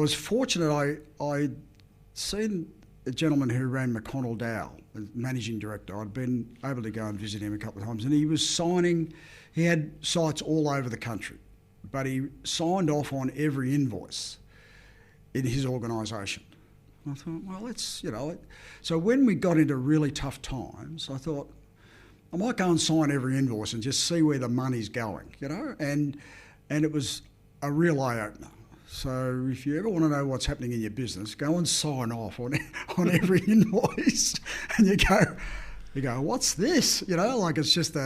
was fortunate. I'd seen a gentleman who ran McConnell Dowell, the managing director. I'd been able to go and visit him a couple of times, and he was signing. He had sites all over the country, but he signed off on every invoice in his organisation. I thought, well, let's, So when we got into really tough times, I thought, I might go and sign every invoice and just see where the money's going, and it was a real eye-opener. So if you ever want to know what's happening in your business, go and sign off on every invoice, and you go, what's this? It's just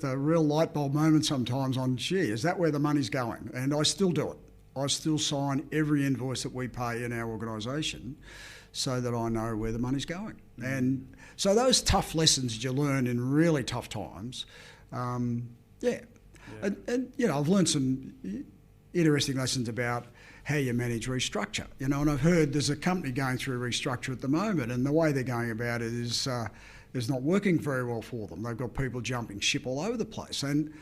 a real light bulb moment sometimes on, gee, is that where the money's going? And I still do it. I still sign every invoice that we pay in our organisation so that I know where the money's going. And so those tough lessons you learn in really tough times, And I've learned some interesting lessons about how you manage restructure. And I've heard there's a company going through restructure at the moment, and the way they're going about it is not working very well for them. They've got people jumping ship all over the place. And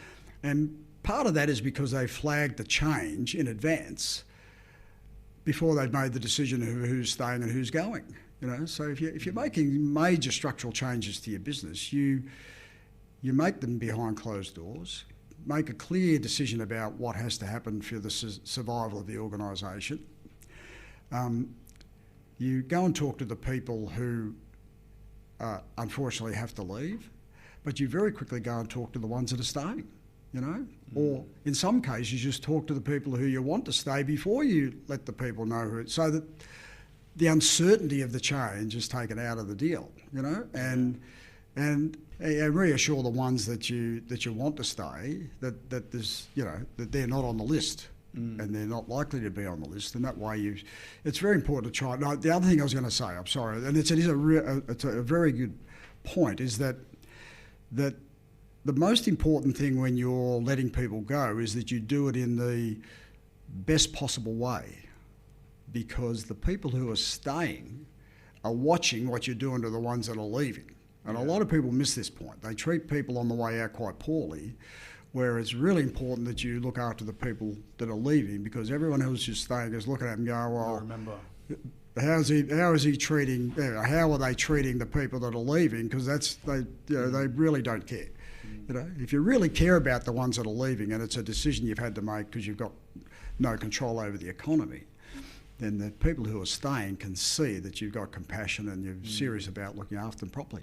part of that is because they flagged the change in advance before they've made the decision of who's staying and who's going. So if you're making major structural changes to your business, you make them behind closed doors, make a clear decision about what has to happen for the survival of the organisation. You go and talk to the people who unfortunately have to leave, but you very quickly go and talk to the ones that are staying. Or in some cases, you just talk to the people who you want to stay before you let the people know so that the uncertainty of the change is taken out of the deal, and reassure the ones that you want to stay that there's, that they're not on the list and they're not likely to be on the list, and that way it's very important to try. No, the other thing I was going to say, I'm sorry, and it's a very good point, is that the most important thing when you're letting people go is that you do it in the best possible way, because the people who are staying are watching what you're doing to the ones that are leaving. And a lot of people miss this point. They treat people on the way out quite poorly, where it's really important that you look after the people that are leaving, because everyone who's just staying is looking at them and going, well, how are they treating the people that are leaving? Because they really don't care. If you really care about the ones that are leaving, and it's a decision you've had to make because you've got no control over the economy, then the people who are staying can see that you've got compassion and you're serious about looking after them properly.